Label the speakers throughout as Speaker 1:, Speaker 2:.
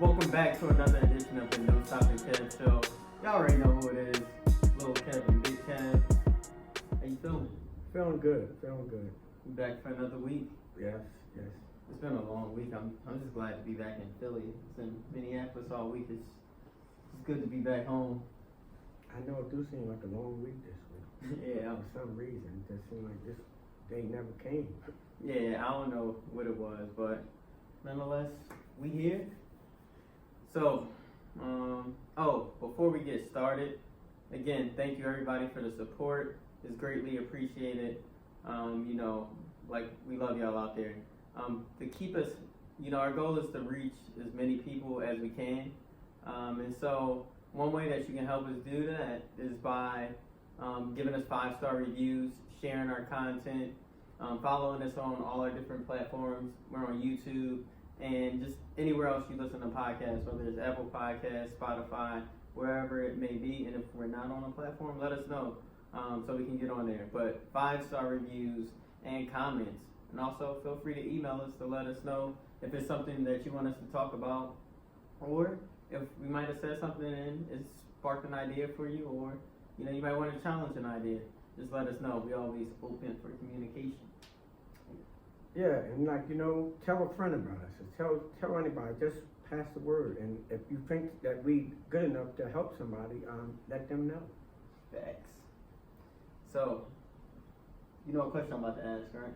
Speaker 1: Welcome back to another edition of the NoStoppingKev Show. Y'all already know who it is. Lil Kev and Big Kev. How you feeling?
Speaker 2: Feeling good.
Speaker 1: We back for another week.
Speaker 2: Yes.
Speaker 1: It's been a long week. I'm just glad to be back in Philly. It's in Minneapolis all week. It's good to be back home.
Speaker 2: I know it do seem like a long week this week.
Speaker 1: Yeah.
Speaker 2: For some reason, it just seemed like this day never came.
Speaker 1: Yeah, I don't know what it was, but nonetheless, we here. So, before we get started, again, thank you everybody for the support. It's greatly appreciated. Like we love y'all out there. To keep us, our goal is to reach as many people as we can. And so one way that you can help us do that is by giving us 5-star reviews, sharing our content, following us on all our different platforms. We're on YouTube and just anywhere else you listen to podcasts, whether it's Apple Podcasts, Spotify, wherever it may be. And if we're not on a platform, let us know so we can get on there. But 5-star reviews and comments. And also feel free to email us to let us know if it's something that you want us to talk about, or if we might have said something and it sparked an idea for you, or you might want to challenge an idea. Just let us know. We're always open for communication.
Speaker 2: Yeah, and tell a friend about us. Tell anybody. Just pass the word. And if you think that we good enough to help somebody, let them know.
Speaker 1: Facts. So, you know what question I'm about to ask, right?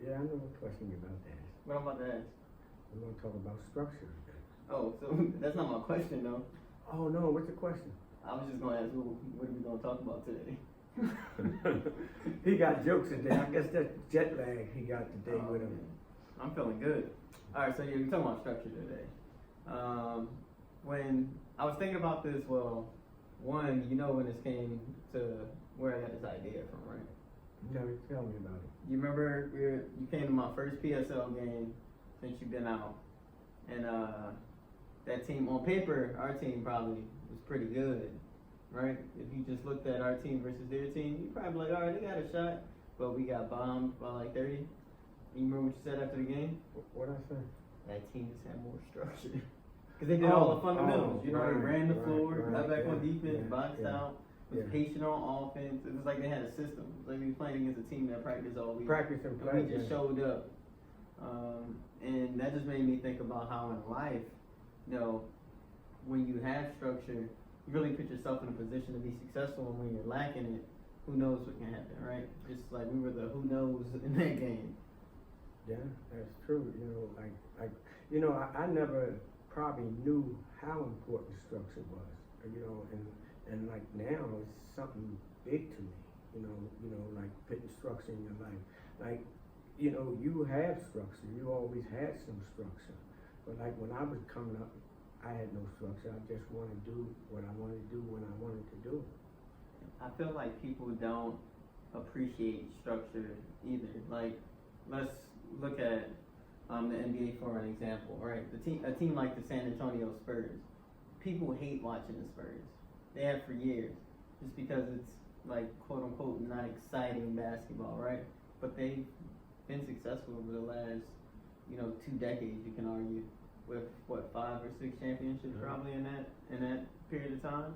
Speaker 2: Yeah, I know what question you're about to ask.
Speaker 1: What I'm about to ask?
Speaker 2: We're going to talk about structure.
Speaker 1: Oh, so that's not my question, though.
Speaker 2: Oh, no, what's the question?
Speaker 1: I was just going to ask, what are we going to talk about today?
Speaker 2: He got jokes today. I guess that's jet lag he got today with him.
Speaker 1: Man. I'm feeling good. All right, so we're talking about structure today. When I was thinking about this, when this came to where I got this idea from, right?
Speaker 2: No, tell me about it.
Speaker 1: You remember you came to my first PSL game since you've been out, and that team on paper, our team probably was pretty good, right? If you just looked at our team versus their team, you'd probably be like, all right, they got a shot, but we got bombed by like 30. You remember what you said after the game?
Speaker 2: What'd I say?
Speaker 1: That team just had more structure. Because they did all the fundamentals. They ran the floor, got back on defense, boxed out. Was patient on offense. It was like they had a system. It was like we were playing against a team that practiced all week.
Speaker 2: Practice and play.
Speaker 1: We just showed up. And that just made me think about how in life, when you have structure, you really put yourself in a position to be successful. And when you're lacking it, who knows what can happen, right? Just like we were the who knows in that game.
Speaker 2: Yeah, that's true. I never probably knew how important structure was. And like now it's something big to me, like putting structure in your life. Like, you have structure, you always had some structure. But like when I was coming up, I had no structure. I just wanted to do what I wanted to do when I wanted to do it.
Speaker 1: I feel like people don't appreciate structure either. Like, let's look at the NBA for an example, right? A team like the San Antonio Spurs, people hate watching the Spurs. They have for years, just because it's like quote unquote not exciting basketball, right? But they've been successful over the last, 2 decades. You can argue with 5 or 6 championships probably in that period of time.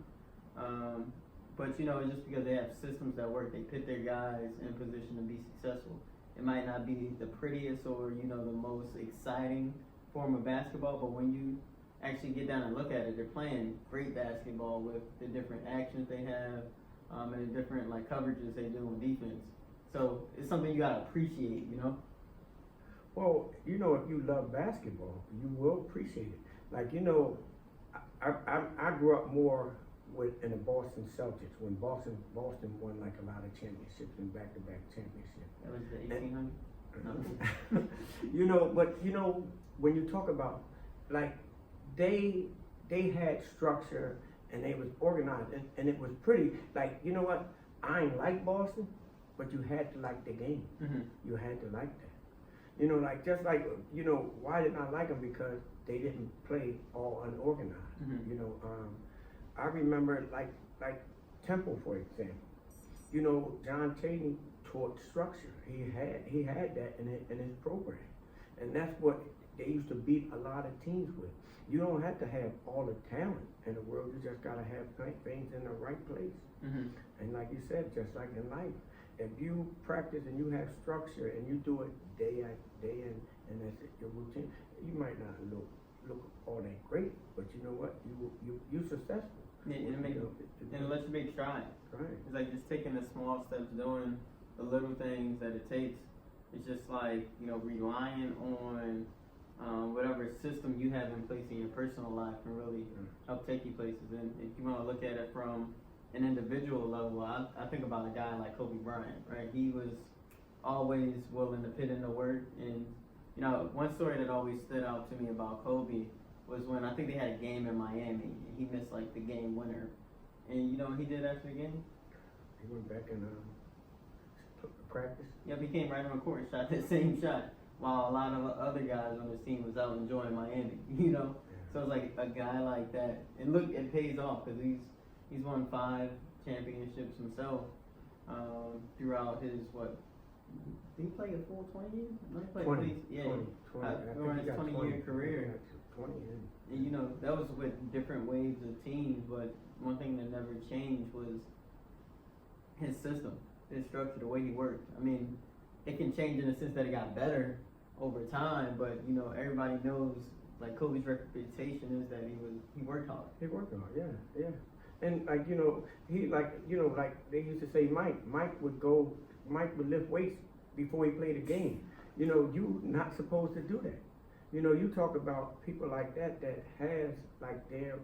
Speaker 1: But it's just because they have systems that work. They put their guys in position to be successful. It might not be the prettiest or the most exciting form of basketball, but when you actually get down and look at it, they're playing great basketball with the different actions they have and the different coverages they do on defense. So it's something you gotta appreciate,
Speaker 2: Well, if you love basketball, you will appreciate it. Like, I grew up more in the Boston Celtics when Boston won like a lot of championships and back-to-back championships.
Speaker 1: That was the 1800s.
Speaker 2: But when you talk about like they had structure and they was organized and it was pretty. Like, I ain't like Boston, but you had to like the game.
Speaker 1: Mm-hmm.
Speaker 2: You had to like that. Why didn't I like them? Because they didn't play all unorganized.
Speaker 1: Mm-hmm.
Speaker 2: I remember like Temple, for example. John Chaney taught structure. He had that in his program, and that's what they used to beat a lot of teams with. You don't have to have all the talent in the world. You just gotta have things in the right place.
Speaker 1: Mm-hmm.
Speaker 2: And like you said, just like in life, if you practice and you have structure and you do it day in, and that's it, your routine, you might not look all that great, but you know what? You successful.
Speaker 1: Yeah, and it lets you make strides.
Speaker 2: Right.
Speaker 1: It's like just taking the small steps, doing the little things that it takes. It's just like, relying on whatever system you have in place in your personal life can really help take you places. And if you want to look at it from an individual level, I think about a guy like Kobe Bryant, right? He was always willing to put in the work. And, one story that always stood out to me about Kobe was when I think they had a game in Miami. And he missed like the game winner. And you know what he did after the game?
Speaker 2: He went back and practice.
Speaker 1: Yep, he came right on court and shot that same shot while a lot of other guys on his team was out enjoying Miami,
Speaker 2: Yeah.
Speaker 1: So it's like a guy like that. And look, it pays off because he's won 5 championships himself throughout his, did he play a full 20 years? No, he played
Speaker 2: 20,
Speaker 1: yeah,
Speaker 2: 20.
Speaker 1: during his 20-year career.
Speaker 2: 20
Speaker 1: And that was with different waves of teams, but one thing that never changed was his system, his structure, the way he worked. I mean, it can change in the sense that it got better over time, but everybody knows, like, Kobe's reputation is that he worked hard.
Speaker 2: He worked hard, yeah. And like they used to say, Mike would lift weights before he played a game. You not supposed to do that. You talk about people like that has like their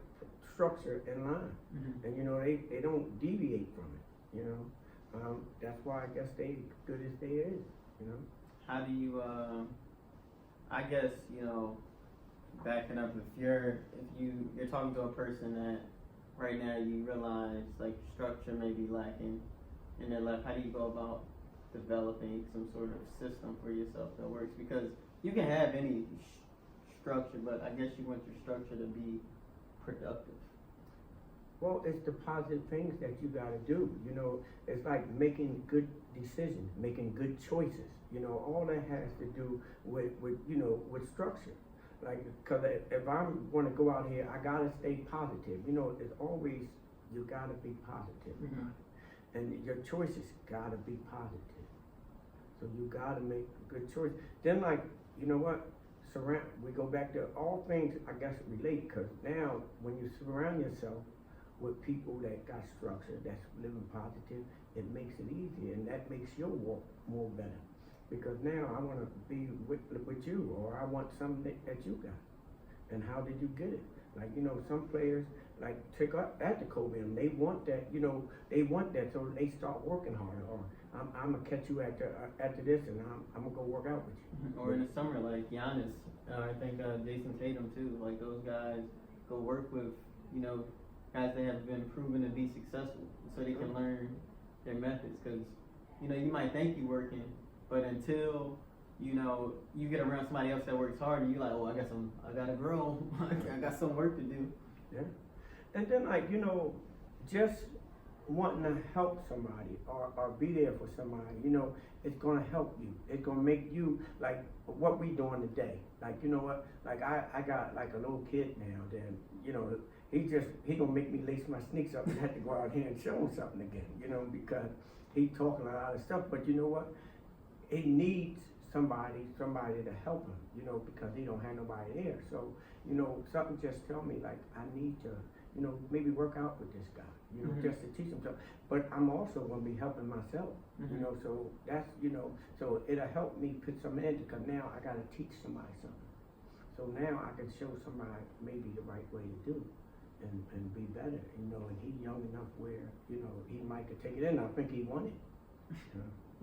Speaker 2: structure in line,
Speaker 1: Mm-hmm.
Speaker 2: and they don't deviate from it. That's why I guess they good as they is.
Speaker 1: How do you, I guess, backing up, if you're talking to a person that right now you realize like structure may be lacking in their life, how do you go about developing some sort of system for yourself that works? Because you can have any structure, but I guess you want your structure to be productive.
Speaker 2: Well, it's the positive things that you got to do. It's like making good decisions, making good choices. All that has to do with structure. Like, because if I want to go out here, I got to stay positive. It's always, you got to be positive.
Speaker 1: Mm-hmm.
Speaker 2: And your choices got to be positive. So you got to make a good choice. Then, like, we go back to all things, I guess, relate, because now when you surround yourself with people that got structure, that's living positive, it makes it easier, and that makes your walk more better. Because now I want to be with you, or I want something that you got. And how did you get it? Like, some players, like, take up after Kobe, and they want that, they want that, so they start working harder, or I'm going to catch you after this, and I'm going to go work out with you.
Speaker 1: Mm-hmm. Or in the summer, like Giannis, I think Jason Tatum too, like those guys go work with, guys that have been proven to be successful, so they can learn their methods. Because you might think you're working, but until you get around somebody else that works hard, and you're like, I gotta grow. I got some work to do.
Speaker 2: Yeah. And then, like, just wanting to help somebody or be there for somebody, it's gonna help you. It's gonna make you, like, what we doing today. Like, you know what? Like, I got like a little kid now that, he gonna make me lace my sneaks up and have to go out here and show him something again, because he talking a lot of stuff. But you know what? He needs somebody to help him, because he don't have nobody there. So, something just tell me, like, I need to, maybe work out with this guy,
Speaker 1: Mm-hmm.
Speaker 2: just to teach him something. But I'm also gonna be helping myself,
Speaker 1: Mm-hmm.
Speaker 2: so that's, so it'll help me put some in, because now I gotta teach somebody something. So now I can show somebody maybe the right way to do it. And be better, and he's young enough where, he might could take it in. I think he won it.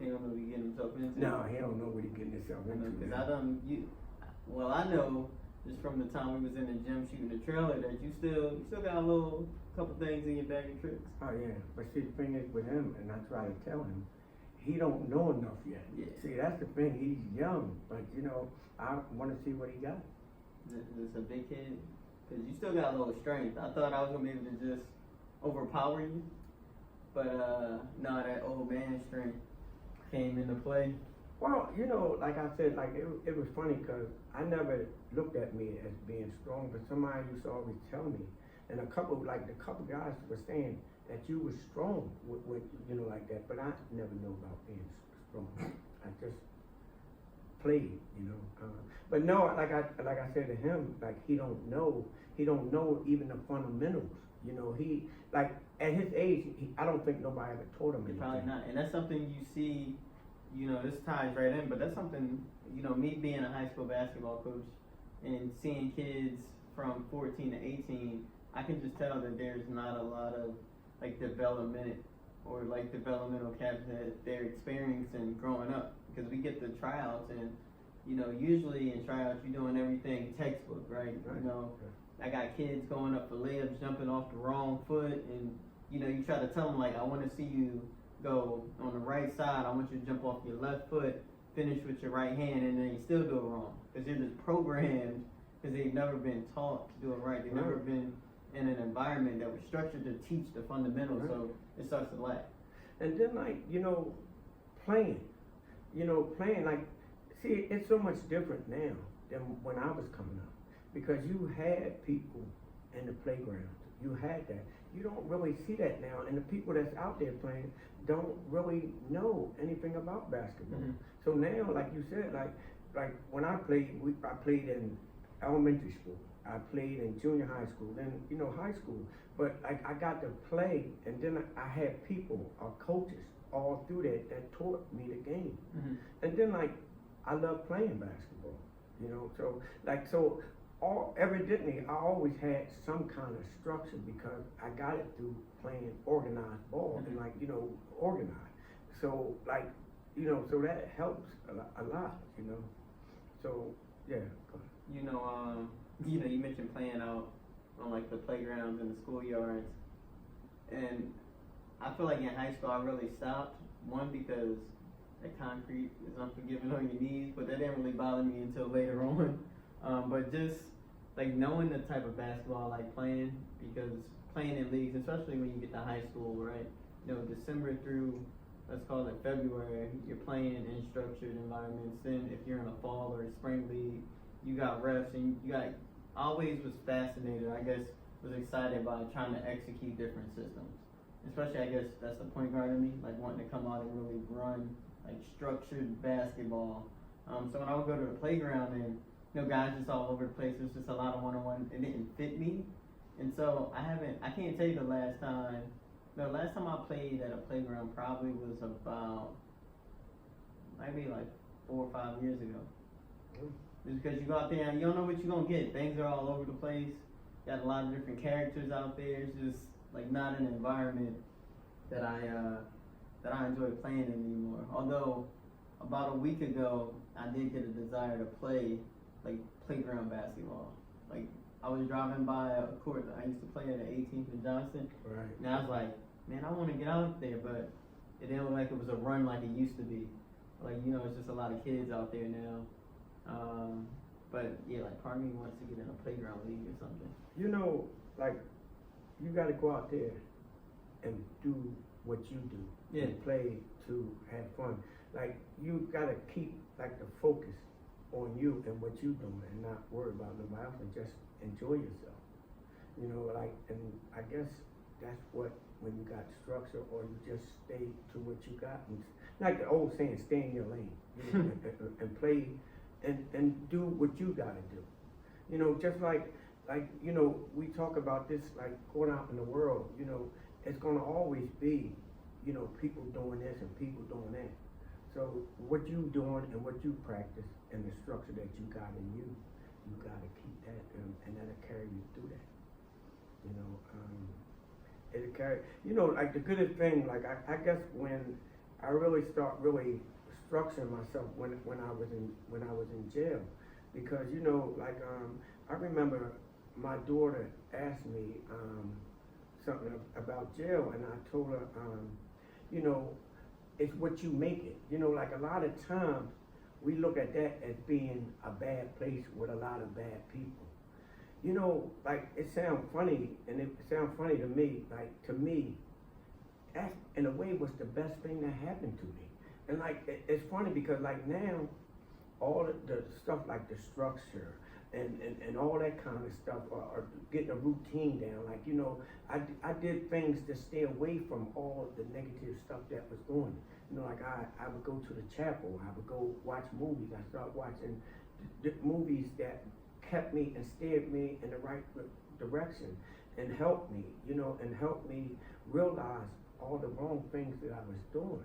Speaker 1: He don't know what he getting himself into.
Speaker 2: No, he don't know what he getting himself into.
Speaker 1: Because I know just from the time we was in the gym shooting the trailer that you still got a couple things in your bag of tricks.
Speaker 2: Oh yeah, but see, the thing is with him, and I try to tell him, he don't know enough yet.
Speaker 1: Yeah.
Speaker 2: See, that's the thing. He's young, but I want to see what he got.
Speaker 1: It's a big kid. Because you still got a little strength. I thought I was going to be able to just overpower you. But, no, that old man strength came into play.
Speaker 2: Well, like I said, like, it was funny because I never looked at me as being strong, but somebody used to always tell me, and the couple guys were saying that you were strong with you know, like that, but I never knew about being strong. I just played, you know. But no, like I said to him, like he don't know even the fundamentals. You know, he like at his age, I don't think nobody ever taught him anything.
Speaker 1: Probably not, and that's something you see. You know, this ties right in, but that's something, you know, me being a high school basketball coach and seeing kids from 14 to 18, I can just tell that there's not a lot of like development or like developmental caps that they're experiencing growing up, because we get the tryouts, and you know, usually in tryouts you're doing everything textbook, right? You know, I got kids going up for layups, jumping off the wrong foot, and you know, you try to tell them like, I want to see you go on the right side, I want you to jump off your left foot, finish with your right hand, and then you still do it wrong, because they're just programmed, because they've never been taught to do it right. They've never been in an environment that was structured to teach the fundamentals, so it starts to lack.
Speaker 2: And then like, you know, playing, like, see, it's so much different now than when I was coming up, because you had people in the playground, you had that. You don't really see that now, and the people that's out there playing don't really know anything about basketball.
Speaker 1: Mm-hmm.
Speaker 2: So now, like you said, like when I played, I played in elementary school, I played in junior high school, then you know, high school. But I got to play, and then I had people, coaches, all through that taught me the game.
Speaker 1: Mm-hmm.
Speaker 2: And then like I love playing basketball, you know. So evidently I always had some kind of structure, because I got it through playing organized ball, and like, you know, organized. So like, you know, so that helps a lot, you know. So yeah.
Speaker 1: You know, you mentioned playing out on like the playgrounds and the schoolyards, and I feel like in high school I really stopped. One, because the concrete is unforgiving on your knees, but that didn't really bother me until later on. But just like knowing the type of basketball I like playing, because playing in leagues, especially when you get to high school, right? You know, December through, let's call it February, you're playing in structured environments. Then if you're in a fall or a spring league, you got refs, and you got, always was fascinated, I guess, was excited by trying to execute different systems. Especially, I guess, that's the point guard in me, like wanting to come out and really run like structured basketball. So when I would go to the playground, and you know, guys just all over the place, there's just a lot of one-on-one, it didn't fit me. And so I can't tell you the last time I played at a playground probably was about, maybe like 4 or 5 years ago. It's because you go out there and you don't know what you're gonna get. Things are all over the place. Got a lot of different characters out there. It's just like not an environment that I enjoy playing in anymore. Although about a week ago I did get a desire to play like playground basketball. Like I was driving by a court that I used to play at 18th and Johnson.
Speaker 2: Right.
Speaker 1: And I was like, man, I want to get out there, but it didn't look like it was a run like it used to be. Like, you know, it's just a lot of kids out there now. But yeah, like part of me wants to get in a playground league or something.
Speaker 2: You know, like you got to go out there and do what you do.
Speaker 1: Yeah.
Speaker 2: And play to have fun. Like you got to keep like the focus on you and what you doing, and not worry about nobody else, and just enjoy yourself. You know, like, and I guess that's what, when you got structure, or you just stay to what you got, and like the old saying, stay in your lane, you know, and play and do what you gotta do. You know, just like you know, we talk about this like going out in the world, you know, it's gonna always be, you know, people doing this and people doing that. So what you doing and what you practice and the structure that you got in you, you gotta keep that, and that'll carry you through that. You know, it'll carry, you know, like the goodest thing, like I guess when I really start really structuring myself when I was in jail, because you know, like I remember my daughter asked me something about jail, and I told her, you know, it's what you make it. You know, like a lot of times we look at that as being a bad place with a lot of bad people. You know, like it sounds funny, and it sounds funny to me. Like to me, that in a way was the best thing that happened to me. And like it's funny because like now, all the stuff like the structure and all that kind of stuff, or getting a routine down. Like, you know, I did things to stay away from all of the negative stuff that was going. You know, like I would go to the chapel, I would go watch movies. I started watching the movies that kept me and steered me in the right direction and helped me, you know, and helped me realize all the wrong things that I was doing.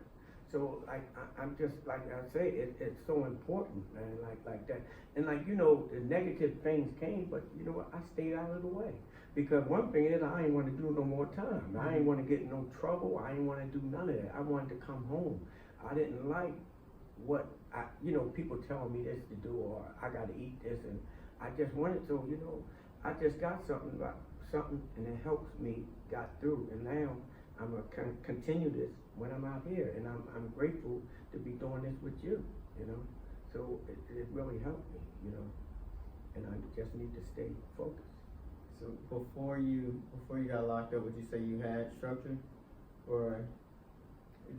Speaker 2: So like I'm just like I say, it's so important, man, like that. And like, you know, the negative things came, but you know what, I stayed out of the way. Because one thing is, I ain't want to do no more time. I ain't want to get in no trouble. I ain't want to do none of that. I wanted to come home. I didn't like what you know, people telling me this to do, or I got to eat this, and I just wanted to, you know, I just got something, and it helps me got through. And now I'm gonna continue this when I'm out here, and I'm grateful to be doing this with you, you know. So it really helped me, you know, and I just need to stay focused.
Speaker 1: So before you got locked up, would you say you had structure, or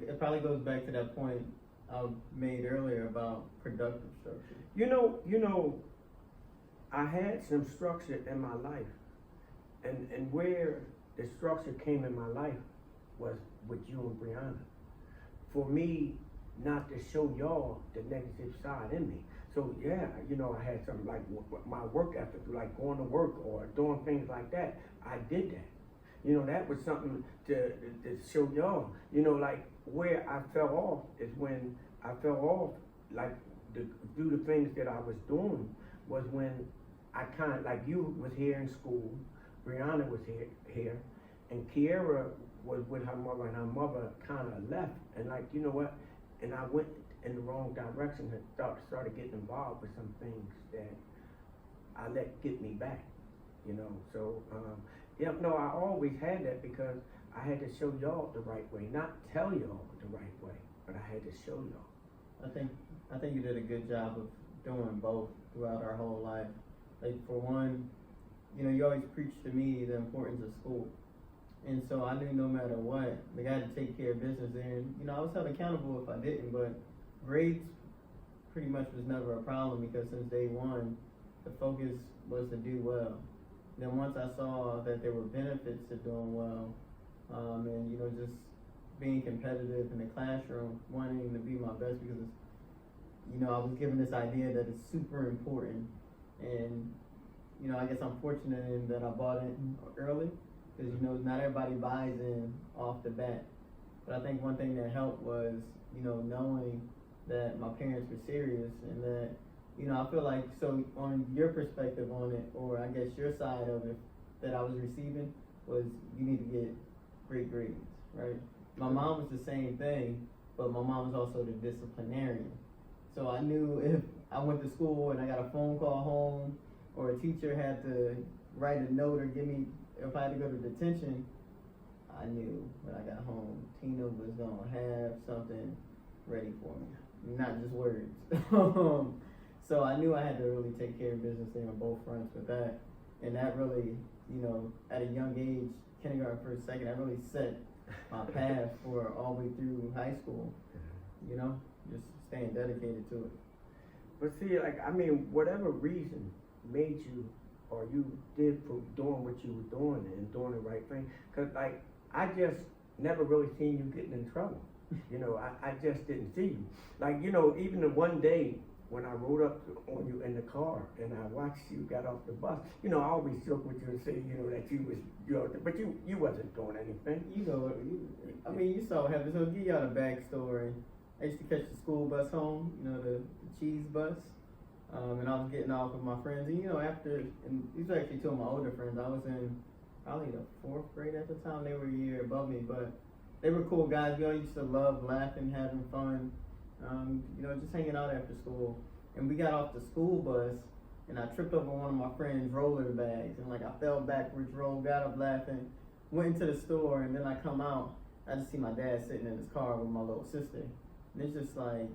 Speaker 1: it probably goes back to that point I made earlier about productive structure?
Speaker 2: You know, I had some structure in my life, and where the structure came in my life was with you and Brianna. For me not to show y'all the negative side in me. So yeah, you know, I had some like my work ethic, like going to work or doing things like that. I did that. You know, that was something to show y'all. You know, like where I fell off is when I fell off, like do the things that I was doing was when I kind of, like you was here in school, Brianna was here, and Kiera was with her mother, and her mother kind of left, and like, you know what, and I went in the wrong direction and started getting involved with some things that I let get me back, you know. So yeah, no, I always had that because I had to show y'all the right way, not tell y'all the right way, but I had to show y'all.
Speaker 1: I think you did a good job of doing both throughout our whole life. Like, for one, you know, you always preached to me the importance of school. And so I knew no matter what, like, I had to take care of business. And, you know, I was held accountable if I didn't, but grades pretty much was never a problem because since day one, the focus was to do well. Then once I saw that there were benefits to doing well, and, you know, just being competitive in the classroom, wanting to be my best because, you know, I was given this idea that it's super important. And, you know, I guess I'm fortunate in that I bought in early because, you know, not everybody buys in off the bat. But I think one thing that helped was, you know, knowing that my parents were serious and that, you know, I feel like, so on your perspective on it, or I guess your side of it that I was receiving was you need to get great grades, right? My mom was the same thing, but my mom was also the disciplinarian. So I knew if I went to school and I got a phone call home, or a teacher had to write a note or give me, if I had to go to detention, I knew when I got home, Tina was gonna have something ready for me, not just words. So I knew I had to really take care of business there on both fronts with that. And that really, you know, at a young age, kindergarten, first, second, that really set my path for all the way through high school, you know, just staying dedicated to it.
Speaker 2: But see, like, I mean, whatever reason made you, or you did for doing what you were doing and doing the right thing, because, like, I just never really seen you getting in trouble. You know, I just didn't see you. Like, you know, even the one day when I rode up on you in the car and I watched you got off the bus, you know, I always joke with you and say, you know, that you was, you know, but you wasn't doing anything.
Speaker 1: You know, I mean, you saw what happened. So give y'all the backstory. I used to catch the school bus home, you know, the cheese bus. And I was getting off with my friends. And, you know, after, and these are actually two of my older friends. I was in probably the 4th grade at the time. They were a year above me, but they were cool guys. We all used to love laughing, having fun, you know, just hanging out after school. And we got off the school bus, and I tripped over one of my friend's roller bags. And, like, I fell backwards, rolled, got up laughing, went into the store, and then I come out. I just see my dad sitting in his car with my little sister. And it's just like,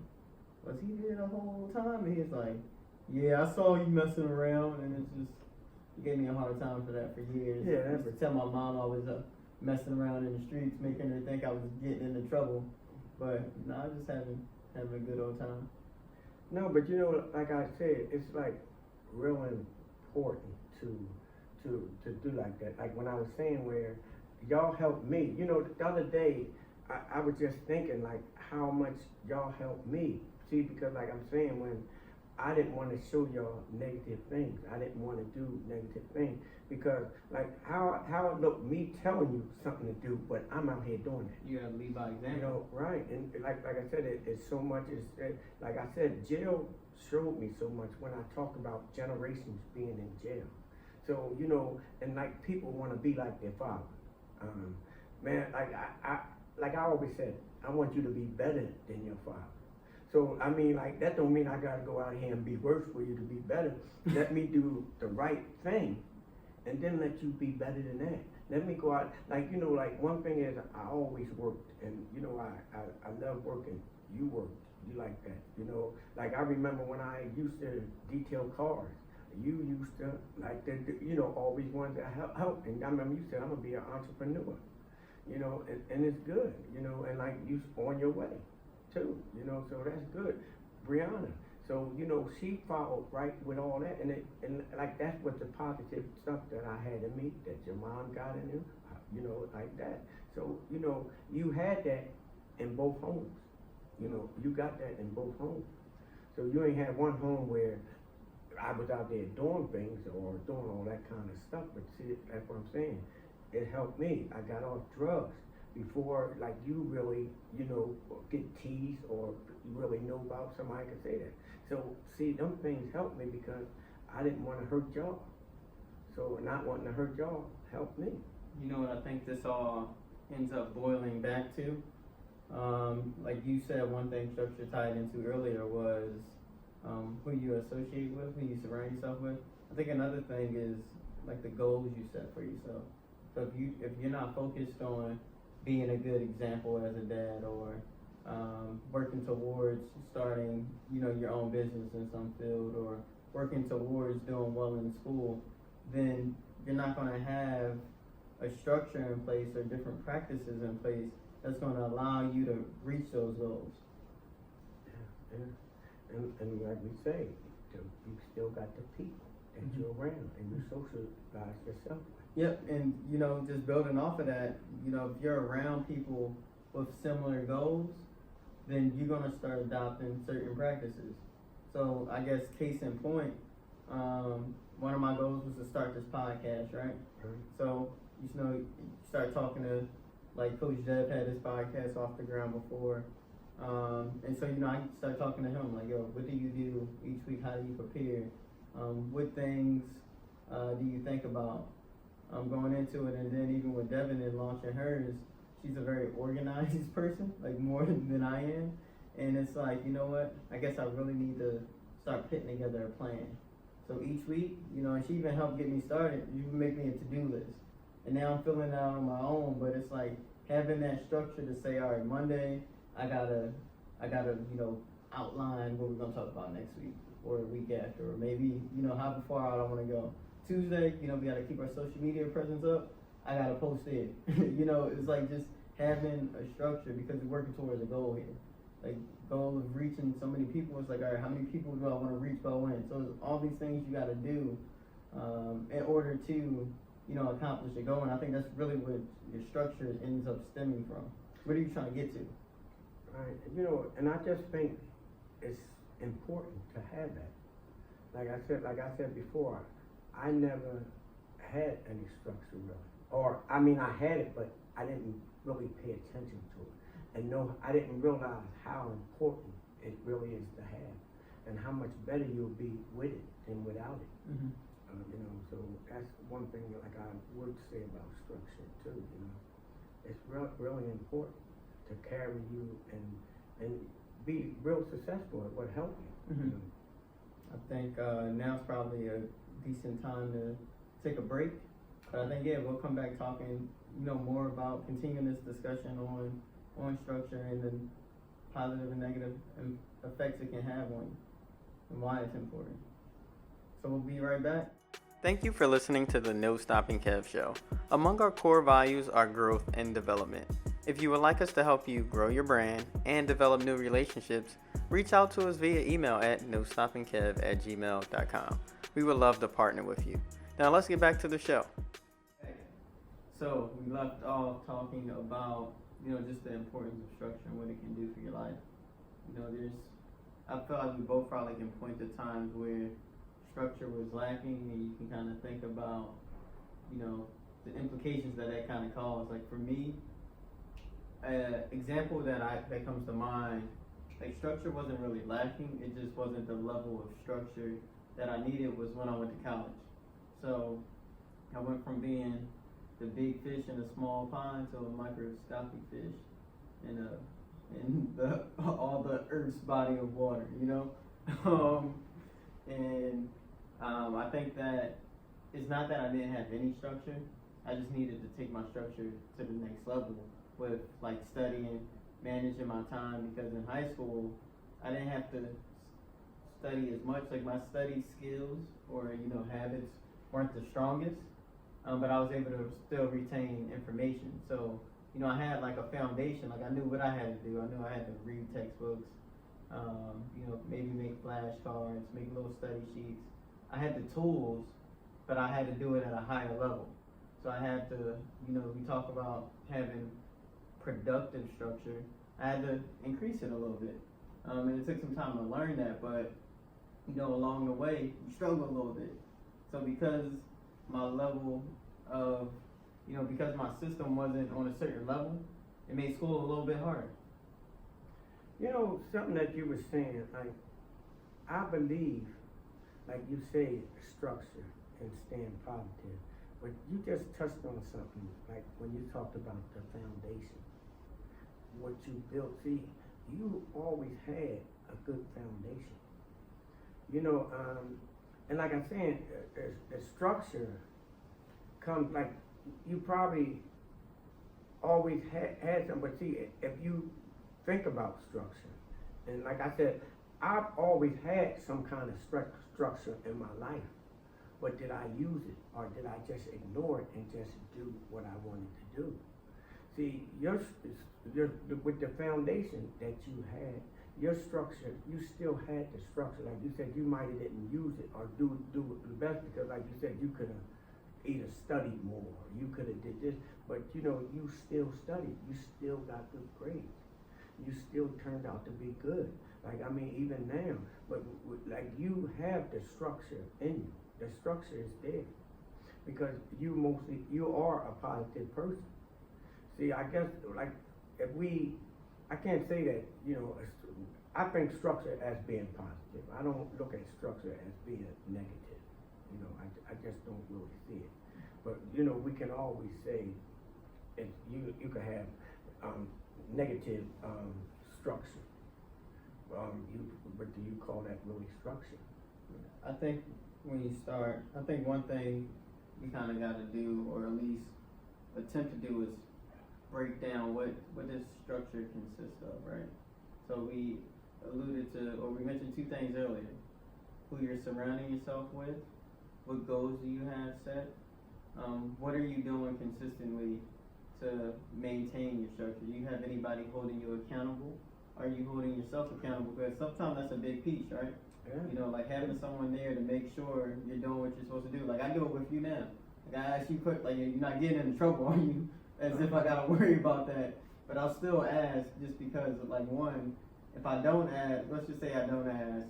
Speaker 1: was he there the whole time? And he's like, yeah, I saw you messing around. And it's just, he gave me a hard time for that for years.
Speaker 2: Yeah,
Speaker 1: I used to tell my mom I was messing around in the streets, making her think I was getting into trouble. But no, I was just having a good old time.
Speaker 2: No, but you know, like I said, it's like real important to do like that. Like when I was saying where y'all helped me. You know, the other day I was just thinking like how much y'all helped me. See, because like I'm saying, when I didn't want to show y'all negative things, I didn't want to do negative things because like how it looked me telling you something to do, but I'm out here doing it.
Speaker 1: You gotta lead by example.
Speaker 2: You know, right? And like I said, it's so much. Like I said, jail showed me so much when I talk about generations being in jail. So you know, and like people want to be like their father. Man, like I always said, I want you to be better than your father. So I mean, like that don't mean I gotta go out here and be worse for you to be better. Let me do the right thing, and then let you be better than that. Let me go out, like you know, like one thing is I always worked, and you know I love working. You worked, you like that, you know. Like I remember when I used to detail cars. You used to like to, you know, always wanted to help. And I remember you said I'm gonna be an entrepreneur, you know, and it's good, you know, and like you on your way too, you know, so that's good. Brianna, so you know, she followed right with all that, and like that's what the positive stuff that I had in me, that your mom got in you, you know, like that. So you know, you had that in both homes, you know, you got that in both homes. So you ain't had one home where I was out there doing things or doing all that kind of stuff, but see, that's what I'm saying. It helped me. I got off drugs before, like you really, you know, get teased or you really know about somebody could say that. So see, them things helped me because I didn't want to hurt y'all. So not wanting to hurt y'all helped me.
Speaker 1: You know what I think this all ends up boiling back to? Like you said, one thing structure tied into earlier was who you associate with, who you surround yourself with. I think another thing is like the goals you set for yourself. So if you're not focused on being a good example as a dad, or working towards starting, you know, your own business in some field, or working towards doing well in school, then you're not going to have a structure in place or different practices in place that's going to allow you to reach those goals.
Speaker 2: Yeah. And like we say, you still got the people that you're around, and you socialize yourself with.
Speaker 1: Yep, and you know, just building off of that, you know, if you're around people with similar goals, then you're gonna start adopting certain practices. So I guess case in point, one of my goals was to start this podcast, right? So you know, you start talking to, like Coach Dev had his podcast off the ground before. And so, you know, I start talking to him like, yo, what do you do each week? How do you prepare? What things do you think about going into it? And then even with Devin and launching hers, she's a very organized person, like more than I am. And it's like, you know what? I guess I really need to start putting together a plan. So each week, you know, and she even helped get me started. You make me a to-do list. And now I'm filling it out on my own, but it's like having that structure to say, all right, Monday, I gotta, you know, outline what we're gonna talk about next week or the week after, or maybe, you know, how far out I wanna go. Tuesday, you know, we gotta keep our social media presence up. I gotta post it. You know, it's like just having a structure because we're working towards a goal here. Like goal of reaching so many people. It's like, all right, how many people do I want to reach by when? So it's all these things you gotta do in order to, you know, accomplish your goal. And I think that's really what your structure ends up stemming from. What are you trying to get to?
Speaker 2: Right, you know, and I just think it's important to have that. Like I said before, I never had any structure really. Or, I mean, I had it, but I didn't really pay attention to it. And no, I didn't realize how important it really is to have, and how much better you'll be with it than without it.
Speaker 1: Mm-hmm.
Speaker 2: You know, so that's one thing that, like, I would say about structure too, you know. It's really important to carry you and be real successful at what help you.
Speaker 1: Mm-hmm.
Speaker 2: You know?
Speaker 1: I think now's probably a decent time to take a break. But I think, yeah, we'll come back talking, you know, more about continuing this discussion on structure and the positive and negative effects it can have on you and why it's important. So we'll be right back. Thank you for listening to the No Stopping Kev Show. Among our core values are growth and development. If you would like us to help you grow your brand and develop new relationships, reach out to us via email at NoStoppingKev@gmail.com. We would love to partner with you. Now let's get back to the show. So we left off talking about, just the importance of structure and what it can do for your life. I feel like we both probably can point to times where structure was lacking, and you can kind of think about, the implications that kind of caused. Like for me, example that comes to mind, like structure wasn't really lacking. It just wasn't the level of structure that I needed was when I went to college. So I went from being the big fish in a small pond to a microscopic fish in all the Earth's body of water, I think that it's not that I didn't have any structure. I just needed to take my structure to the next level with like studying, managing my time, because in high school I didn't have to study as much. Like my study skills or habits weren't the strongest, but I was able to still retain information. So I had like a foundation. Like I knew what I had to do. I knew I had to read textbooks, maybe make flashcards, make little study sheets. I had the tools, but I had to do it at a higher level. So I had to, we talk about having productive structure. I had to increase it a little bit. And it took some time to learn that, but along the way, you struggle a little bit. So because my level of, because my system wasn't on a certain level, it made school a little bit harder.
Speaker 2: Something that you were saying, like, I believe, like you say, structure and staying positive, but you just touched on something, like when you talked about the foundation, what you built. See, you always had a good foundation. And like I'm saying, the structure comes, like, you probably always had some, but see, if you think about structure, and like I said, I've always had some kind of structure in my life, but did I use it, or did I just ignore it and just do what I wanted to do? See, with the foundation that you had, your structure, you still had the structure. Like you said, you might have didn't use it or do the best, because like you said, you could have either studied more, you could have did this, but you still studied, you still got good grades, you still turned out to be good. Like, I mean, even now, but like you have the structure in you. The structure is there because you are a positive person. See, I guess, like, I can't say that, I think structure as being positive. I don't look at structure as being negative. I just don't really see it. But, we can always say you can have negative structure. But do you call that really structure?
Speaker 1: I think when you start, one thing we kind of got to do, or at least attempt to do, is break down what this structure consists of, right? So we mentioned two things earlier: who you're surrounding yourself with, what goals do you have set, what are you doing consistently to maintain your structure? Do you have anybody holding you accountable? Are you holding yourself accountable? Because sometimes that's a big piece, right? Yeah. Like having someone there to make sure you're doing what you're supposed to do. Like I do it with you now. Like I ask you quick, like you're not getting into trouble, are you? As if I gotta worry about that. But I'll still ask, just because, like, one, if I don't ask, let's just say I don't ask,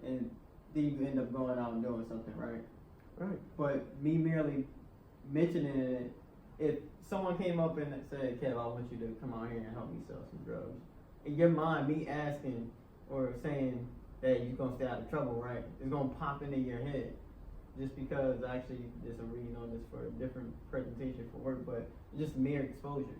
Speaker 1: and then you end up going out and doing something, right?
Speaker 2: Right.
Speaker 1: But me merely mentioning it, if someone came up and said, Kev, I want you to come out here and help me sell some drugs, in your mind, me asking or saying that you're gonna stay out of trouble, right, it's gonna pop into your head. Just because I actually did some reading on this for a different presentation for work, but just mere exposure.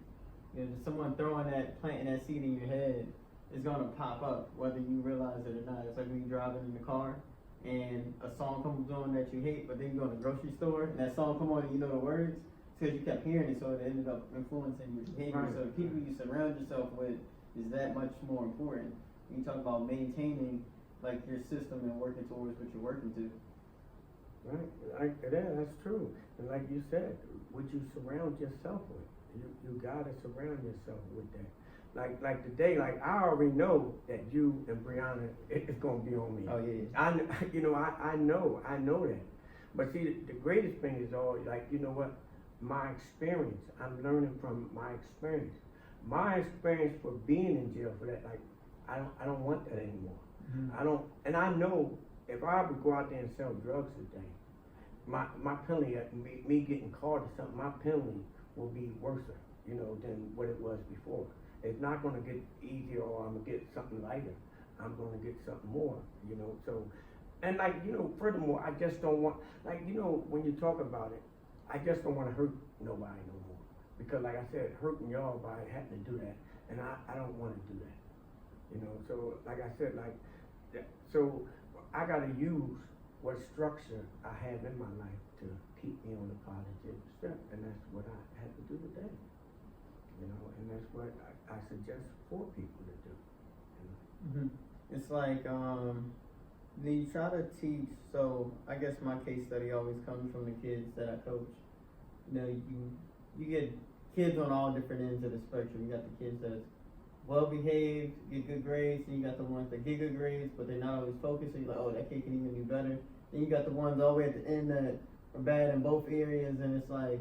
Speaker 1: Just someone planting that seed in your head is gonna pop up, whether you realize it or not. It's like when you're driving in the car and a song comes on that you hate, but then you go to the grocery store and that song come on and you know the words, it's because you kept hearing it, so it ended up influencing your behavior. Right. So the people you surround yourself with is that much more important. When you talk about maintaining like your system and working towards what you're working to.
Speaker 2: Right, that's true. And like you said, what you surround yourself with, You gotta surround yourself with that. Like today, like I already know that you and Brianna it's gonna be on me.
Speaker 1: Oh yeah.
Speaker 2: I know that. But see, the greatest thing is always like, you know what? My experience. I'm learning from my experience. My experience for being in jail for that, like, I don't want that anymore.
Speaker 1: Mm-hmm.
Speaker 2: And I know if I would go out there and sell drugs today, my penalty, me getting caught or something, my penalty will be worse, than what it was before. It's not gonna get easier or I'm gonna get something lighter. I'm gonna get something more, so, and like, furthermore, I just don't want, like, when you talk about it, I just don't wanna hurt nobody no more. Because like I said, hurting y'all by having to do that, and I don't wanna do that. So like I said, so I gotta use what structure I have in my life to keep me on the positive step, and that's what I had to do today. And that's what I suggest for people to do.
Speaker 1: Mm-hmm. It's like, you try to teach, so I guess my case study always comes from the kids that I coach. You get kids on all different ends of the spectrum. You got the kids that's well behaved, get good grades, and you got the ones that get good grades, but they're not always focused, so you're like, oh, that kid can even do better. Then you got the ones all the way at the end that are bad in both areas, and it's like,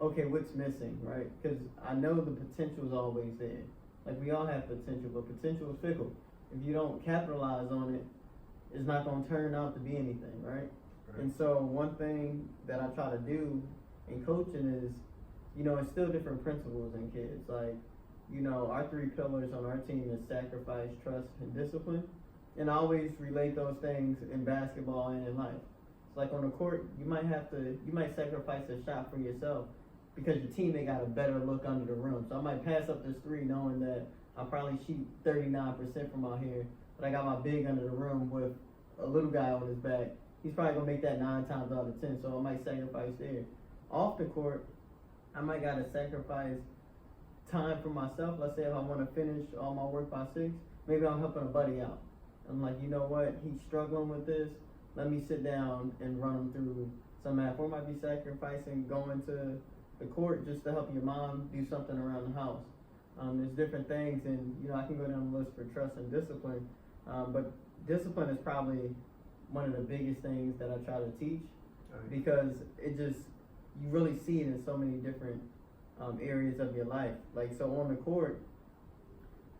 Speaker 1: okay, what's missing, right? Because I know the potential is always there. Like, we all have potential, but potential is fickle. If you don't capitalize on it, it's not going to turn out to be anything, right? And so one thing that I try to do in coaching is, it's still different principles in kids. Like, our 3 pillars on our team is sacrifice, trust, and discipline. And I always relate those things in basketball and in life. It's like on the court, you might sacrifice a shot for yourself because your teammate got a better look under the rim. So I might pass up this 3 knowing that I'll probably shoot 39% from out here, but I got my big under the rim with a little guy on his back. He's probably gonna make that 9 times out of 10, so I might sacrifice there. Off the court, I might gotta sacrifice time for myself. Let's say if I wanna finish all my work by 6, maybe I'm helping a buddy out. I'm like, you know what, he's struggling with this, let me sit down and run him through some math. Or I might be sacrificing going to the court just to help your mom do something around the house. There's different things, and I can go down the list for trust and discipline, but discipline is probably one of the biggest things that I try to teach, because you really see it in so many different areas of your life. Like, so on the court,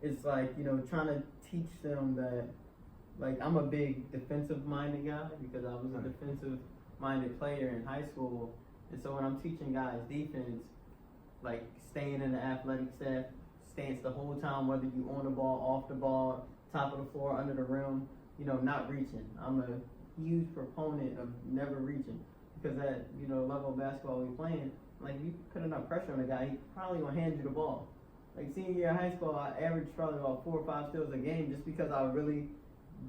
Speaker 1: it's like, trying to teach them that, like, I'm a big defensive minded guy because I was a defensive minded player in high school. And so when I'm teaching guys defense, like staying in the athletic staff stance the whole time, whether you on the ball, off the ball, top of the floor, under the rim, not reaching. I'm a huge proponent of never reaching, because at, level of basketball we playing, like, if you put enough pressure on a guy, he probably gonna hand you the ball. Like, senior year of high school, I averaged probably about 4 or 5 steals a game just because I really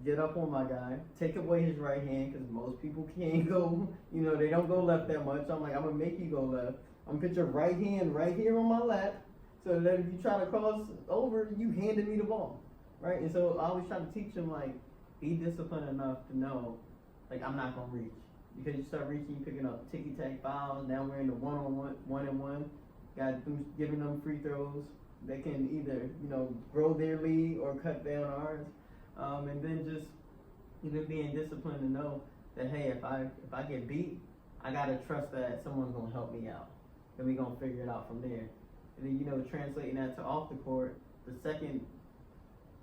Speaker 1: get up on my guy, take away his right hand, because most people can't go, they don't go left that much. So I'm like, I'm gonna make you go left. I'm gonna put your right hand right here on my lap, so that if you try to cross over, you handed me the ball, right? And so I always try to teach them, like, be disciplined enough to know, like, I'm not gonna reach. Because you start reaching, you picking up ticky-tack fouls. Now we're in the one-on-one, one-and-one. Got them giving them free throws. They can either, grow their lead or cut down ours. And then just, being disciplined to know that, hey, if I get beat, I gotta trust that someone's gonna help me out. Then we gonna figure it out from there. And then, translating that to off the court,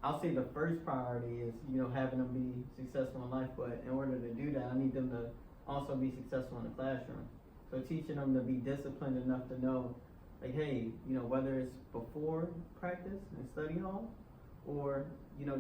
Speaker 1: I'll say the first priority is, having them be successful in life. But in order to do that, I need them to also be successful in the classroom. So teaching them to be disciplined enough to know, like, hey, whether it's before practice in study hall, or,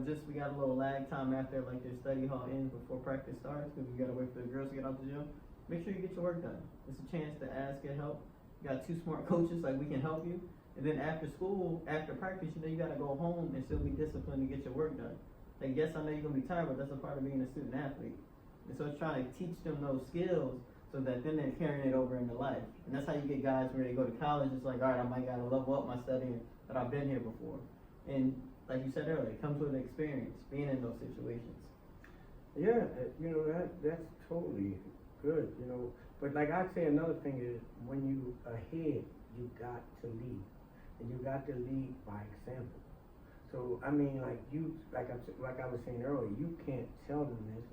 Speaker 1: just we got a little lag time after, like, their study hall ends before practice starts, because we gotta wait for the girls to get out the gym. Make sure you get your work done. It's a chance to ask and help. You got 2 smart coaches, like, we can help you. And then after school, after practice, you gotta go home and still be disciplined to get your work done. Like, yes, I know you're gonna be tired, but that's a part of being a student athlete. And so it's trying to teach them those skills so that then they're carrying it over into life. And that's how you get guys where they go to college, it's like, all right, I might gotta level up my studying, but I've been here before. And like you said earlier, it comes with experience, being in those situations.
Speaker 2: Yeah, that's totally good, But like I say, another thing is, when you ahead, you got to lead. and you got to lead by example. So I mean, like I was saying earlier, you can't tell them this.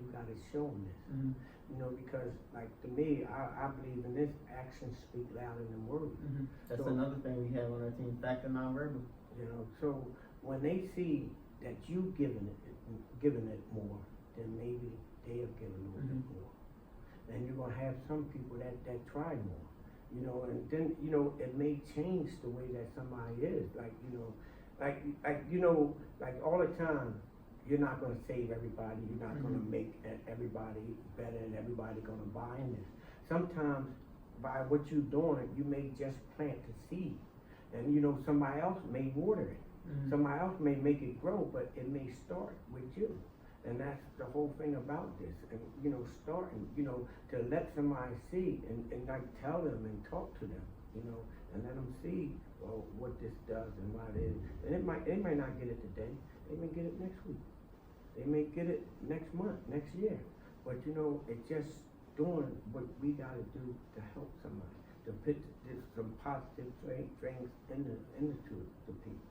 Speaker 2: You got to show them this.
Speaker 1: Mm-hmm.
Speaker 2: You know, because like to me, I believe in this. Actions speak louder than words.
Speaker 1: Mm-hmm. That's
Speaker 2: So,
Speaker 1: another thing we have on our team, fact and nonverbal.
Speaker 2: you know, so when they see that you giving it more, then maybe they'll give a little bit more. And you're gonna have some people that try more, you know, and then, you know, it may change the way that somebody is. Like, you know, like all the time, you're not gonna save everybody, you're not gonna make everybody better and everybody gonna buy in this. Sometimes by what you're doing, you may just plant the seed, and you know, somebody else may water it. Somebody else may make it grow, but it may start with you. And that's the whole thing about this. And, you know, starting, you know, to let somebody see and like tell them and talk to them, you know, and let them see, well, what this does and why it is. And they might not get it today. They may get it next week. They may get it next month, next year. But, you know, it's just doing what we got to do to help somebody, to put some positive things into people.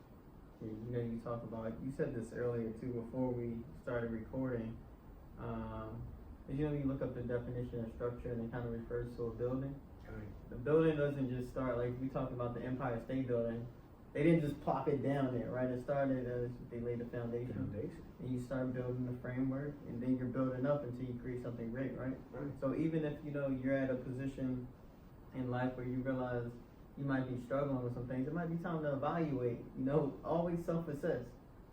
Speaker 1: You know, you talk about, you said this earlier too, before we started recording, you know, you look up the definition of structure and it kind of refers to a building.
Speaker 2: Right.
Speaker 1: The building doesn't just start, like we talked about the Empire State Building, they didn't just plop it down there, right? It started as they laid the foundation. And you start building the framework, and then you're building up until you create something great, right?
Speaker 2: Right.
Speaker 1: So even if, you know, you're at a position in life where you realize you might be struggling with some things, it might be time to evaluate, you know, always self-assess.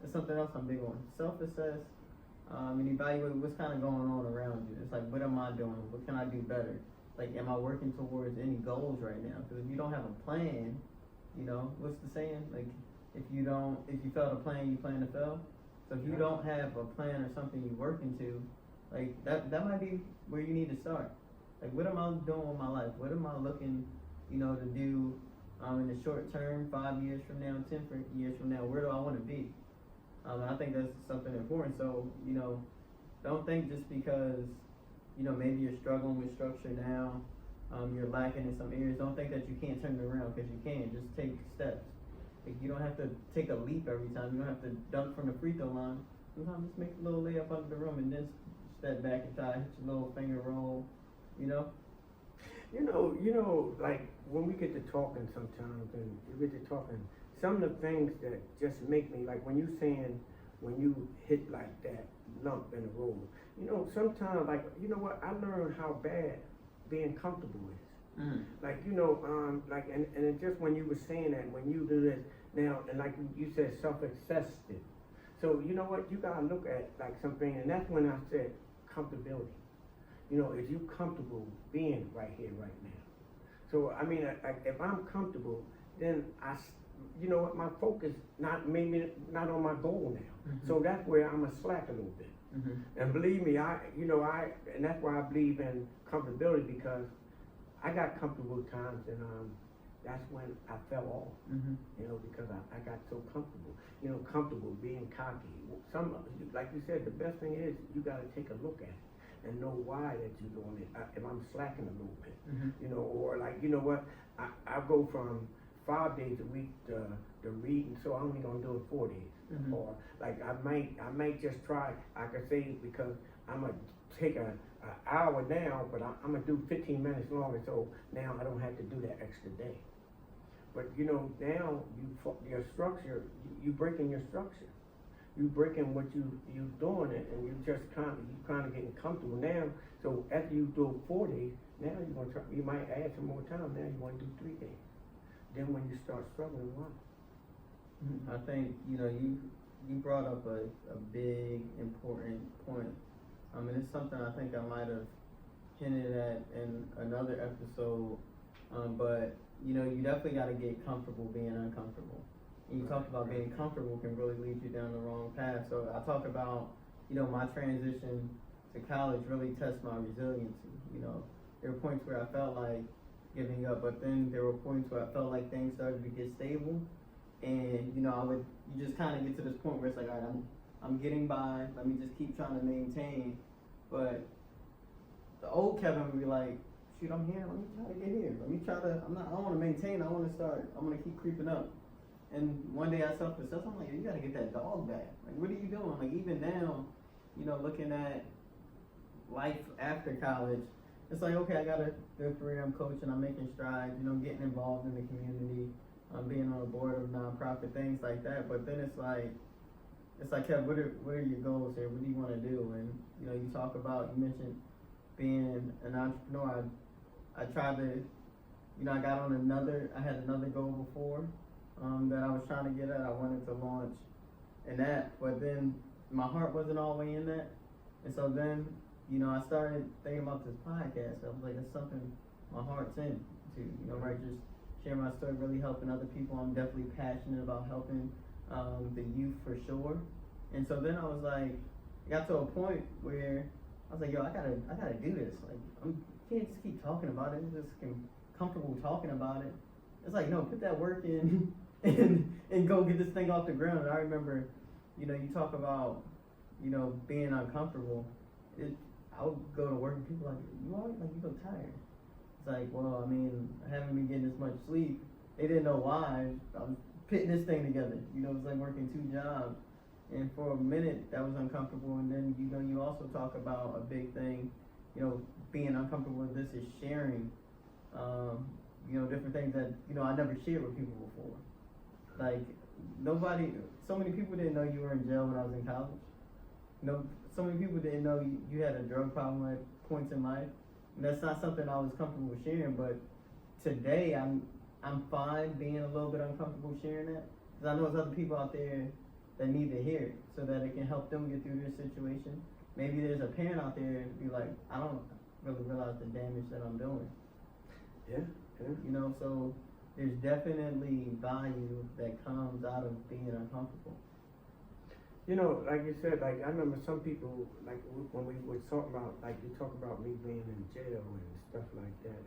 Speaker 1: That's something else I'm big on. Self-assess, and evaluate what's kind of going on around you. It's like, what am I doing? What can I do better? Like, am I working towards any goals right now? Because if you don't have a plan, you know, what's the saying? Like, if you fail to plan, you plan to fail. So if you don't have a plan or something you're working to, like, that might be where you need to start. Like, what am I doing with my life? What am I looking, you know, to do in the short term, 5 years from now, 10 years from now? Where do I want to be? I think that's something important. So, you know, don't think just because, you know, maybe you're struggling with structure now, you're lacking in some areas, don't think that you can't turn it around, because you can. Just take steps. Like, you don't have to take a leap every time. You don't have to dunk from the free throw line. Sometimes just make a little layup under the rim and then step back and try to hit your little finger roll, you know?
Speaker 2: You know, like when we get to talking sometimes, and we get to talking, some of the things that just make me, like when you hit like that lump in the road, you know, sometimes, like, you know what, I learned how bad being comfortable is. Like, you know, like, and it just when you were saying that, when you do this now, and like you said, self-assessment. So, you know what, you gotta look at like something, and that's when I said comfortability. You know, is you comfortable being right here, right now? So, I mean, if I'm comfortable, then you know what, my focus maybe not on my goal now. So that's where I'm a slack a little bit. And believe me, and that's why I believe in comfortability, because I got comfortable times, and that's when I fell off. You know, because I got so comfortable. You know, comfortable being cocky. Like you said, the best thing is you got to take a look at it and know why that you're doing it. If I'm slacking a little bit, you know, or like, you know what, I go from 5 days a week to reading, so I'm only gonna do it 4 days. Or like I might just try. I could say, because I'm gonna take an hour now, but I'm gonna do 15 minutes longer, so now I don't have to do that extra day. But you know, now your structure, you breaking your structure. You breaking what you doing it, and you kind of getting comfortable now. So after you do 4 days, now you might add some more time. Now you want to do 3 days. Then when you start struggling, why?
Speaker 1: I think, you know, you brought up a big important point. I mean, it's something I think I might have hinted at in another episode, but you know, you definitely got to get comfortable being uncomfortable. And you talked about being comfortable can really lead you down the wrong path. So I talk about, you know, my transition to college really tests my resiliency. You know, there were points where I felt like giving up, but then there were points where I felt like things started to get stable, and you know, you just kind of get to this point where it's like, all right, I'm getting by. Let me just keep trying to maintain. But the old Kevin would be like, shoot, I'm here. Let me try to get here. Let me try to. I don't want to maintain. I want to start. I want to keep creeping up. And one day I self-assessed. I'm like, you gotta get that dog back. Like, what are you doing? Like, even now, you know, looking at life after college, it's like, okay, I got a good career. I'm coaching. I'm making strides. You know, getting involved in the community. I'm being on the board of nonprofit, things like that. But then it's like, Kev, what are your goals here? What do you want to do? And you know, you mentioned being an entrepreneur. I tried to, you know, I had another goal before that I was trying to get at. I wanted to launch an app, but then my heart wasn't all the way in that. And so then, you know, I started thinking about this podcast. I was like, it's something my heart's in to, you know, right, just share my story, really helping other people. I'm definitely passionate about helping the youth for sure. And so then I was like, I got to a point where I was like, yo, I gotta do this. Like, I can't just keep talking about it. I'm just comfortable talking about it. It's like, no, put that work in and go get this thing off the ground. And I remember, you know, you talk about, you know, being uncomfortable. I would go to work and people like, you all right? Like, you look tired. It's like, well, I mean, I haven't been getting as much sleep. They didn't know why. I was putting this thing together. You know, it's like working 2 jobs. And for a minute, that was uncomfortable. And then, you know, you also talk about a big thing, you know, being uncomfortable with this is sharing, you know, different things that, you know, I never shared with people before. Like, so many people didn't know you were in jail when I was in college. No, so many people didn't know you had a drug problem at points in life. And that's not something I was comfortable sharing, but today I'm fine being a little bit uncomfortable sharing that. Because I know there's other people out there that need to hear it so that it can help them get through their situation. Maybe there's a parent out there and be like, I don't really realize the damage that I'm doing.
Speaker 2: Yeah.
Speaker 1: You know, so there's definitely value that comes out of being uncomfortable.
Speaker 2: You know, like you said, like I remember some people, like when we were talking about, like you talk about me being in jail and stuff like that.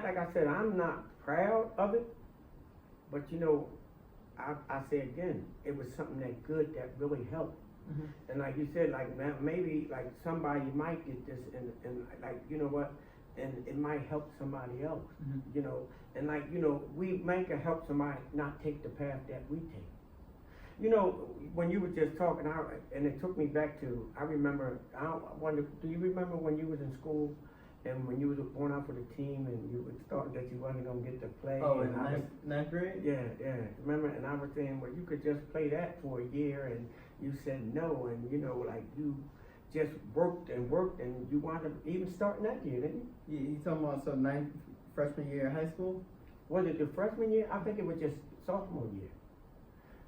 Speaker 2: Like I said, I'm not proud of it, but you know, I say again, it was something that good that really helped. Mm-hmm. And like you said, like maybe like somebody might get this and like, you know what, and it might help somebody else, mm-hmm. You know, and like, you know, we make it help somebody not take the path that we take. You know, when you were just talking, and it took me back to, I remember, I wonder, do you remember when you was in school and when you was going out for the team and you was thought that you wasn't going to get to play?
Speaker 1: Oh, in ninth grade?
Speaker 2: Yeah. Remember, and I was saying, well, you could just play that for a year, and you said no, and you know, like you just worked, and you wound up even starting that year, didn't you?
Speaker 1: Yeah, you talking about freshman year of high school?
Speaker 2: Was it the freshman year? I think it was just sophomore year.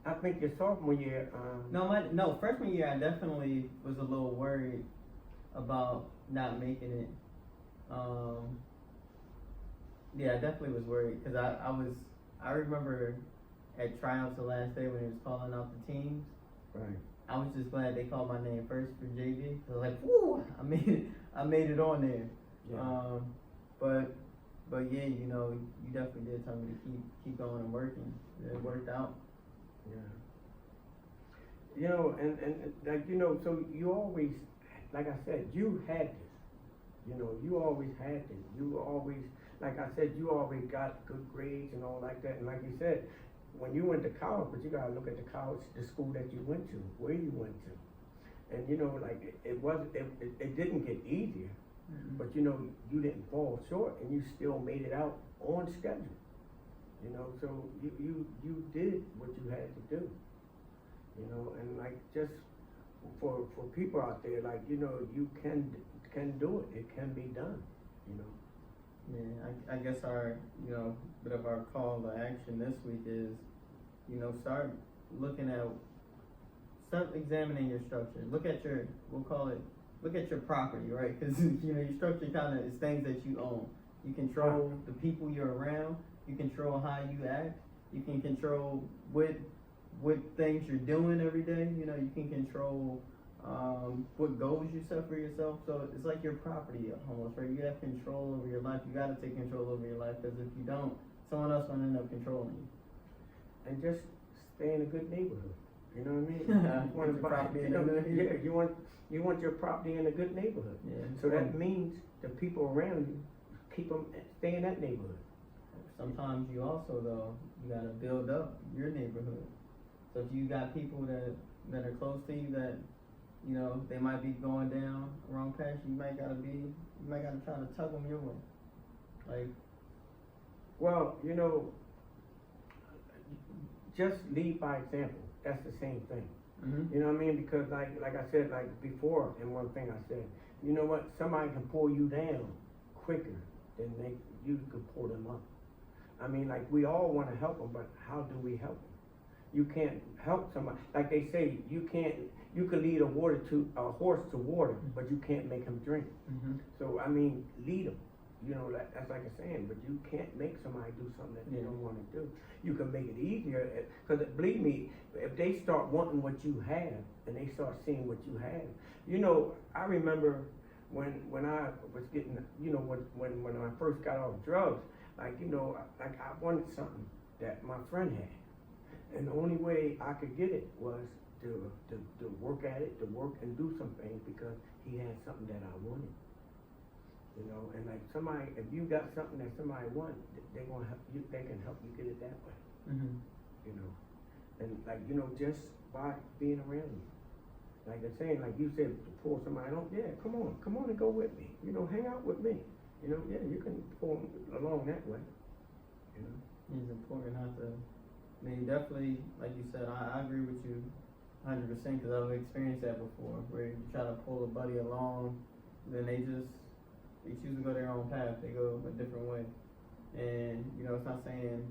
Speaker 2: I think your sophomore year.
Speaker 1: No, freshman year I definitely was a little worried about not making it. Yeah, I definitely was worried because I remember at tryouts the last day when he was calling out the teams.
Speaker 2: Right.
Speaker 1: I was just glad they called my name first for JV. I was like, whoo, I made it on there. Yeah. But yeah, you know, you definitely did tell me to keep going and working. It worked out.
Speaker 2: Yeah. You know, and like, you know, so you always, like I said, you had this. You know, you always had this. You always, like I said, you always got good grades and all like that. And like you said, when you went to college, but you gotta look at the school that you went to, where you went to. And you know, like it didn't get easier, mm-hmm. But you know, you didn't fall short and you still made it out on schedule. You know, so you did what you had to do, you know, and like just for people out there, like, you know, you can do it. It can be done, you know.
Speaker 1: Yeah, I guess our, you know, bit of our call to action this week is, you know, start examining your structure. Look at your property, right? Because, you know, your structure kind of is things that you own. You control the people you're around. You control how you act. You can control what things you're doing every day. You know, you can control what goals you set for yourself. So it's like your property almost, right? You have control over your life. You got to take control over your life because if you don't, someone else will end up controlling you.
Speaker 2: And just stay in a good neighborhood. You know what I mean?
Speaker 1: Put
Speaker 2: wanna
Speaker 1: your
Speaker 2: buy-
Speaker 1: property
Speaker 2: you
Speaker 1: in a
Speaker 2: know,
Speaker 1: good
Speaker 2: yeah, you want your property in a good neighborhood.
Speaker 1: Yeah.
Speaker 2: So that means the people around you keep them stay in that neighborhood.
Speaker 1: Sometimes you also though, you gotta build up your neighborhood. So if you got people that are close to you that, you know, they might be going down a wrong path, you might gotta try to tug them your way. Like,
Speaker 2: Well, you know, just lead by example. That's the same thing.
Speaker 1: mm-hmm.
Speaker 2: You know what I mean? Because like I said, like before, and one thing I said, you know what? Somebody can pull you down quicker than you can pull them up. I mean, like we all want to help them, but how do we help them? You can't help somebody. Like they say, you can lead a horse to water, but you can't make him drink.
Speaker 1: Mm-hmm.
Speaker 2: So I mean, lead them. You know, that's like a saying, but you can't make somebody do something that they
Speaker 1: Yeah.
Speaker 2: don't want to do. You can make it easier, because believe me, if they start wanting what you have, and they start seeing what you have, you know, I remember when I was getting, you know, when I first got off drugs, like, you know, like I wanted something that my friend had, and the only way I could get it was to work at it, to work and do some things, because he had something that I wanted. You know, and like somebody, if you got something that somebody wants, they're gonna help you. They can help you get it that way.
Speaker 1: Mm-hmm.
Speaker 2: You know, and like, you know, just by being around you, like they're saying, like you said, to pull somebody on. Yeah, come on and go with me. You know, hang out with me. You know, yeah, you can pull them along that way. You know,
Speaker 1: It's important not to. I mean, definitely, like you said, I agree with you 100% because I've experienced that before, where you try to pull a buddy along, then they choose to go their own path. They go a different way, and you know, it's not saying,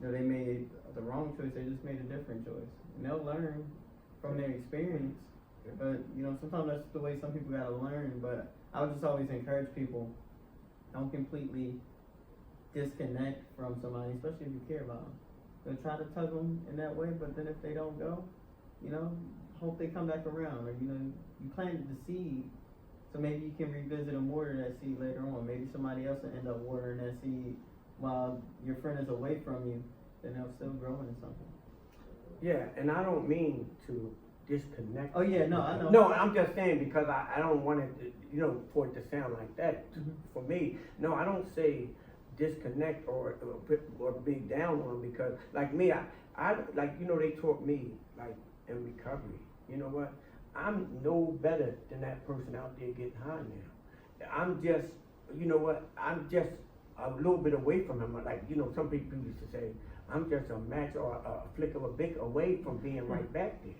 Speaker 1: you know, they made the wrong choice. They just made a different choice, and they'll learn from their experience. But you know, sometimes that's the way some people gotta learn. But I would just always encourage people, don't completely disconnect from somebody, especially if you care about them. They'll try to tug them in that way, but then if they don't go, you know, hope they come back around, or you know, you planted the seed. So maybe you can revisit and water that seed later on. Maybe somebody else will end up watering that seed while your friend is away from you, then they'll still grow into something.
Speaker 2: yeah, and I don't mean to disconnect.
Speaker 1: Oh yeah, no, I know.
Speaker 2: No, I'm just saying because I don't want it, you know, for it to sound like that.
Speaker 1: Mhm.
Speaker 2: For me, no, I don't say disconnect or be down on them, because like me, I like, you know, they taught me like in recovery. You know what? I'm no better than that person out there getting high now. I'm just, you know what? I'm just a little bit away from him. Like, you know, some people used to say, I'm just a match or a flick of a bick away from being right back there.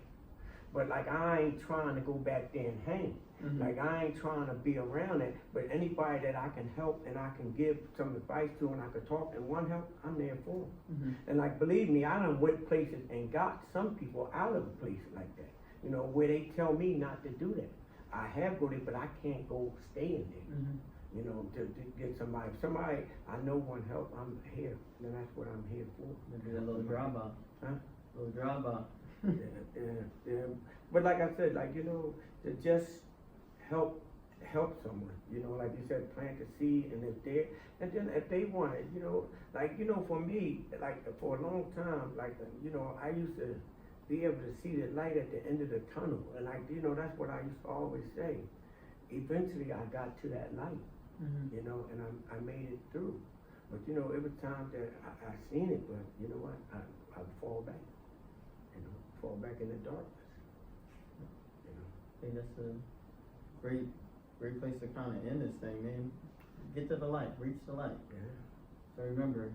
Speaker 2: But like, I ain't trying to go back there and hang.
Speaker 1: Mhm.
Speaker 2: Like, I ain't trying to be around it. But anybody that I can help and I can give some advice to and I can talk and want help, I'm there for them.
Speaker 1: Mhm.
Speaker 2: And like, believe me, I done went places and got some people out of a place like that. You know, where they tell me not to do that. I have go there, but I can't go stay in there.
Speaker 1: Mhm.
Speaker 2: You know, to get somebody. If somebody I know want help, I'm here. And that's what I'm here for.
Speaker 1: Maybe a little drive-by.
Speaker 2: Huh?
Speaker 1: A little drive-by.
Speaker 2: Yeah. But like I said, like, you know, to just help someone. You know, like you said, plant the seed, and if they want it, you know, like, you know, for me, like for a long time, like, you know, I used to be able to see the light at the end of the tunnel, and like, you know, that's what I used to always say. Eventually, I got to that light,
Speaker 1: Mhm.
Speaker 2: you know, and I made it through. But you know, every time that I seen it, but you know what, I fall back, you know, fall back in the darkness, you know.
Speaker 1: I think that's a great place to kind of end this thing, man. Get to the light, reach the light.
Speaker 2: Yeah.
Speaker 1: So remember,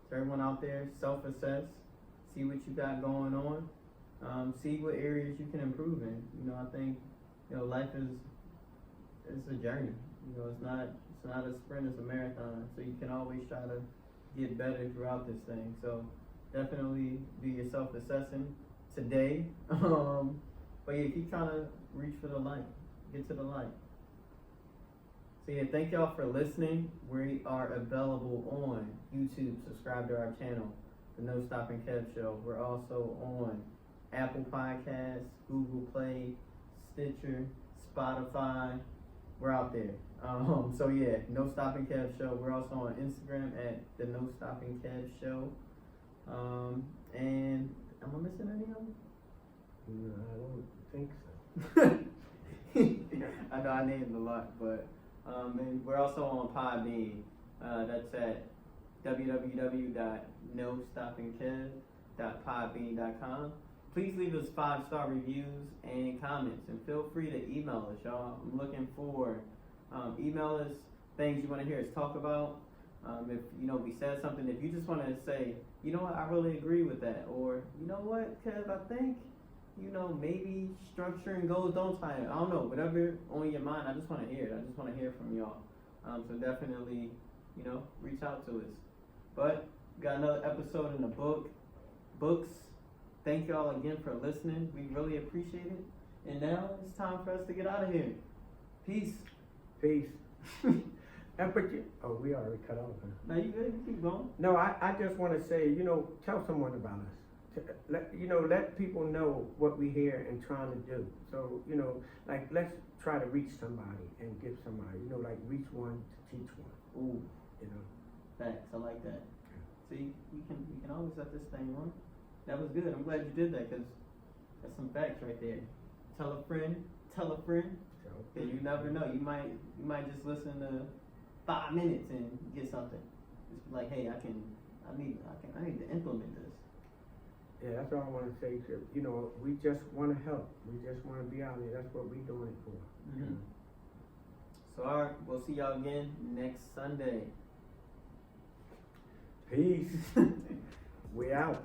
Speaker 1: to everyone out there, self-assess, see what you got going on, see what areas you can improve in. You know, I think, you know, life it's a journey. You know, it's not a sprint, it's a marathon. So you can always try to get better throughout this thing. So definitely do your self-assessing today. But yeah, keep trying to reach for the light, get to the light. So yeah, thank y'all for listening. We are available on YouTube. Subscribe to our channel, the NoStoppingKev Show. We're also on Apple Podcasts, Google Play, Stitcher, Spotify. We're out there. So yeah, NoStoppingKev Show. We're also on Instagram at the NoStoppingKev Show. And am I missing any of them?
Speaker 2: No, I don't think so.
Speaker 1: I know I named a lot, but and we're also on Podbean. That's at www.NoStoppingKev.podbean.com. Please leave us 5-star reviews and comments, and feel free to email us, y'all. I'm looking for email us things you want to hear us talk about. If we said something, if you just want to say, you know what, I really agree with that, or you know what, Kev, I think maybe structuring goals don't tie it. I don't know, whatever on your mind. I just want to hear it. I just want to hear from y'all. So definitely, reach out to us. But got another episode in the books. Thank y'all again for listening. We really appreciate it. And now it's time for us to get out of here. Peace.
Speaker 2: Peace. Oh, we already cut off. Huh?
Speaker 1: Now you good? You keep going.
Speaker 2: No, I just want to say, tell someone about us. Let people know what we here and trying to do. So, let's try to reach somebody and give somebody, reach one to teach one.
Speaker 1: Ooh. Facts. I like that. See, we can always let this thing run. That was good. I'm glad you did that, because that's some facts right there. Tell a friend. Cause you never know. You might just listen to 5 minutes and get something. Just be like, hey, I need to implement this.
Speaker 2: Yeah, that's all I want to say. We just want to help. We just want to be out there. That's what we're doing it for.
Speaker 1: Mm-hmm. So, all right, we'll see y'all again next Sunday.
Speaker 2: Peace. We out.